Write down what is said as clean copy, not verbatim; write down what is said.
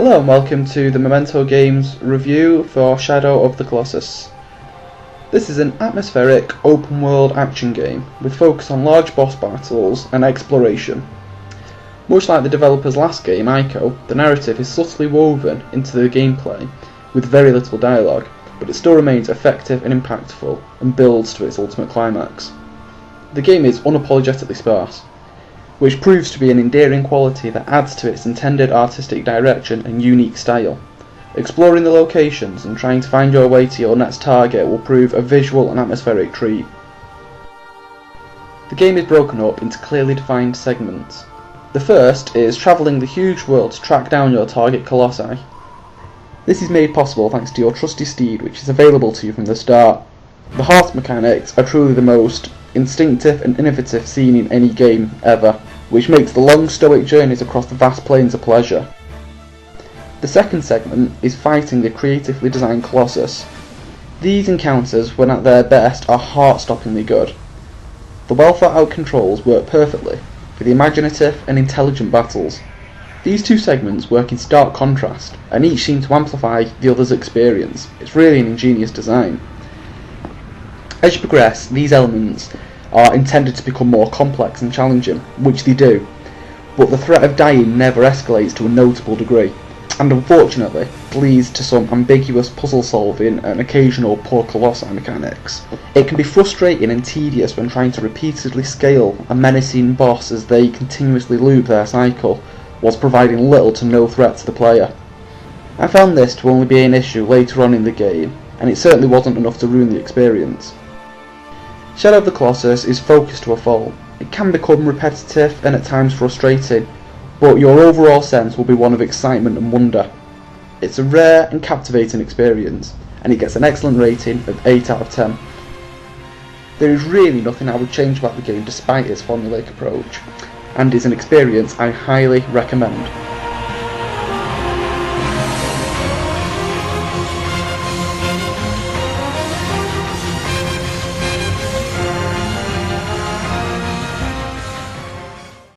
Hello and welcome to the MementoGames review for Shadow of the Colossus. This is an atmospheric, open-world action game with focus on large boss battles and exploration. Much like the developer's last game, Ico, the narrative is subtly woven into the gameplay with very little dialogue, but it still remains effective and impactful and builds to its ultimate climax. The game is unapologetically sparse, which proves to be an endearing quality that adds to its intended artistic direction and unique style. Exploring the locations and trying to find your way to your next target will prove a visual and atmospheric treat. The game is broken up into clearly defined segments. The first is travelling the huge world to track down your target Colossi. This is made possible thanks to your trusty steed, which is available to you from the start. The horse mechanics are truly the most instinctive and innovative seen in any game ever, which makes the long stoic journeys across the vast plains a pleasure. The second segment is fighting the creatively designed Colossus. These encounters, when at their best, are heart-stoppingly good. The well thought out controls work perfectly for the imaginative and intelligent battles. These two segments work in stark contrast, and each seem to amplify the other's experience. It's really an ingenious design. As you progress, these elements are intended to become more complex and challenging, which they do, but the threat of dying never escalates to a notable degree, and unfortunately leads to some ambiguous puzzle solving and occasional poor colossi mechanics. It can be frustrating and tedious when trying to repeatedly scale a menacing boss as they continuously loop their cycle, whilst providing little to no threat to the player. I found this to only be an issue later on in the game, and it certainly wasn't enough to ruin the experience. Shadow of the Colossus is focused to a fault. It can become repetitive and at times frustrating, but your overall sense will be one of excitement and wonder. It's a rare and captivating experience, and it gets an excellent rating of 8 out of 10. There is really nothing I would change about the game despite its formulaic approach, and is an experience I highly recommend.